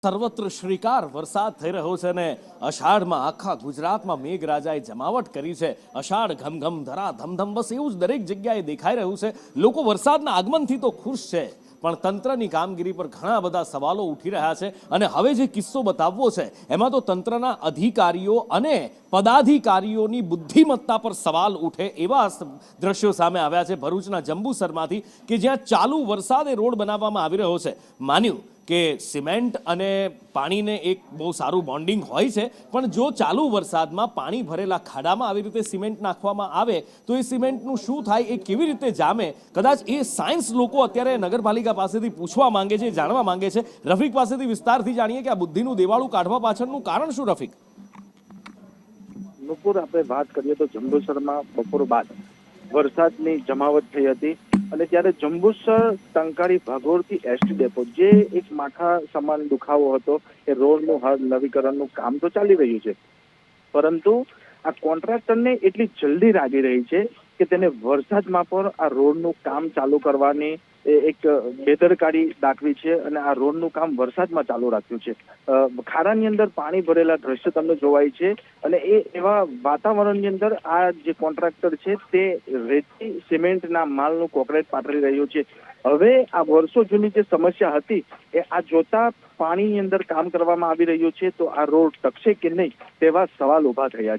સર્વત્ર શ્રીકાર વરસાદ થઈ રહ્યો છે અને અષાઢમાં આખા ગુજરાતમાં મેઘરાજાએ જમાવટ કરી છે। અષાઢ ઘમઘમ ધરા ધમધમ બસ એવું જ દરેક જગ્યાએ દેખાઈ રહ્યું છે। લોકો વરસાદના આગમનથી તો ખુશ છે, પણ તંત્રની કામગીરી પર ઘણા બધા સવાલો ઉઠી રહ્યા છે। અને હવે જે કિસ્સો બતાવવો છે એમાં તો તંત્રના અધિકારીઓ અને પદાધિકારીઓની બુદ્ધિમત્તા પર સવાલ ઉઠે એવા દ્રશ્યો સામે આવ્યા છે ભરૂચના જંબુસરમાંથી, કે જ્યાં ચાલુ વરસાદે રોડ બનાવવામાં આવી રહ્યો છે। માન્યું કે સિમેન્ટ અને પાણીને એક બહુ સારું બોન્ડિંગ હોય છે, પણ જો ચાલુ વરસાદમાં પાણી ભરેલા ખાડામાં આવી રીતે સિમેન્ટ નાખવામાં આવે તો એ સિમેન્ટનું શું થાય, એ કેવી રીતે જામે, કદાચ એ સાયન્સ લોકો અત્યારે નગરપાલિકા પાસેથી પૂછવા માંગે છે, જાણવા માંગે છે। રફીક પાસેથી વિસ્તારથી જાણીએ કે આ બુદ્ધિનું દેવાળું કાઢવા પાછળનું કારણ શું। રફીક, નુપુર, આપણે વાત કરીએ તો જંબુસરમાં બપોર બાદ વરસાદની જમાવટ થઈ હતી અને ત્યારે જંબુસર ટંકારી ભાગોળથી એસટી ડેપો જે એક માથા સમાન દુખાવો હતો એ રોડનું હાલ નવીકરણનું કામ તો ચાલી રહ્યું છે, પરંતુ આ કોન્ટ્રાક્ટરને એટલી જલ્દી લાગી રહી છે કે તેને વરસાદમાં પણ આ રોડનું કામ ચાલુ કરવાની એક બેદરકારી દાખવી છે અને આ રોડનું કામ વરસાદમાં ચાલુ રાખ્યું છે। ખાડાની અંદર પાણી ભરેલા દ્રશ્ય તમને જોવાય છે અને એવા વાતાવરણની અંદર આ જે કોન્ટ્રાક્ટર છે તે રેતી સિમેન્ટના માલનું કોન્ક્રીટ પાથરી રહ્યું છે। હવે આ વર્ષો જૂની જે સમસ્યા હતી એ આ જોતા પાણીની અંદર કામ કરવામાં આવી રહ્યું છે, તો આ રોડ ટકશે કે નહીં તેવા સવાલ ઉભા થયા છે।